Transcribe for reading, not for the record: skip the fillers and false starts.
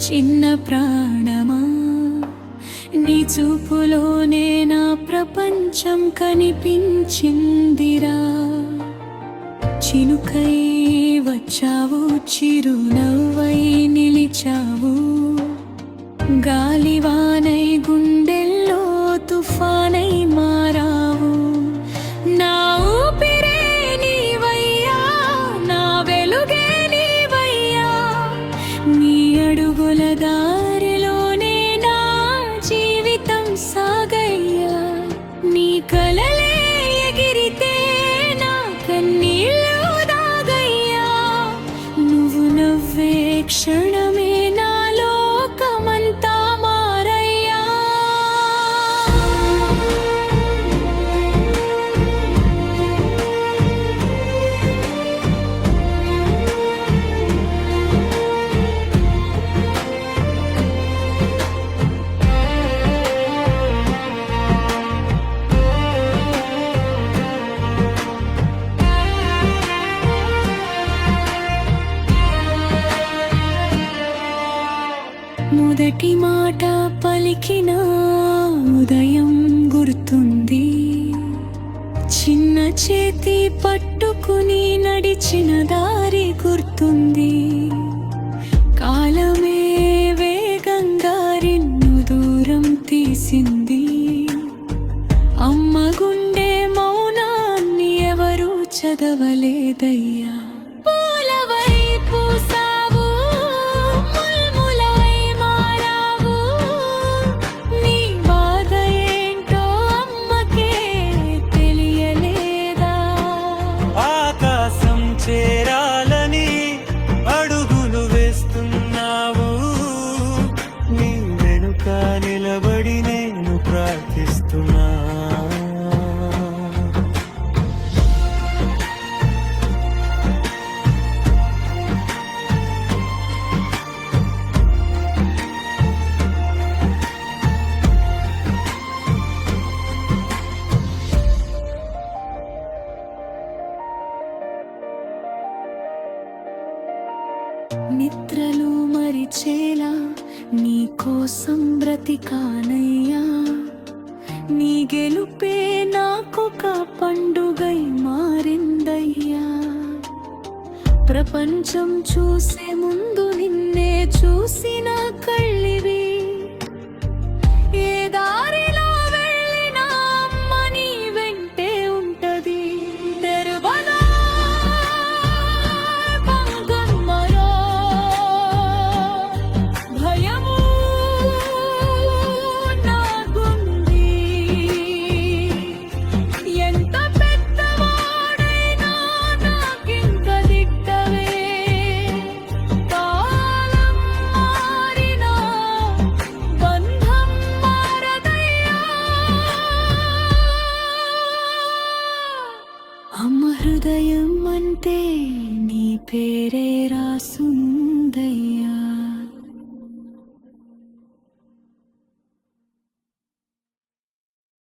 చిన్న ప్రాణమా, నీ చూపులోనే నా ప్రపంచం కనిపించిందిరా. చినుకై వచ్చావు, చిరునవ్వై నిలిచావు, గాలివానై గుండెల్లో తుఫానై మారావు. నా ఊపిరే నీవయ్యా, నా వెలుగే నీవయ్యా, నీ అడుగుల దారిలోనే నా జీవితం సాగయ్యా. నీ కలలే ఎగిరితే నా కన్నీళ్ళు దాగయ్యా, నువ్వు నవ్వే క్షణమే నా లోకమంతా మారయ్యా. మొదటి మాట పలికిన ఉదయం గుర్తుంది, చిన్న చేతి పట్టుకుని నడిచిన దారి గుర్తుంది. కాలమే వేగంగా నిన్ను దూరం తీసింది, అమ్మ గుండె మౌనాన్ని ఎవరూ చదవలేదయ్యా. పూలవై పూసావు, ముల్ములై మారావు, నీ బాధ ఏంటో అమ్మకే తెలియలేదా. ఆకాశం చేరాలని అడుగులు వేస్తున్నావు, నీ వెనుక నిలబడి నేను ప్రార్థిస్తున్నా. నిద్రలు మరిచేలా నీ కోసం బ్రతికానయ్యా, నీ గెలుపే నాకొక పండుగై మారిందయ్యా. ప్రపంచం చూసే ముందు నిన్నే చూసిన కళ్ళివి, ఏ దారిలో వెళ్ళినా అమ్మ నీ వెంటే ఉంటది. తెరువనా బంగమ్మరో, భయము నాకుంది, ఎంత పెద్దవాడైనా నాకింక దిట్టవే. కాలం మారినా బంధం మారదయ్యా. అమ్మ హృదయం అంటే నీ పేరే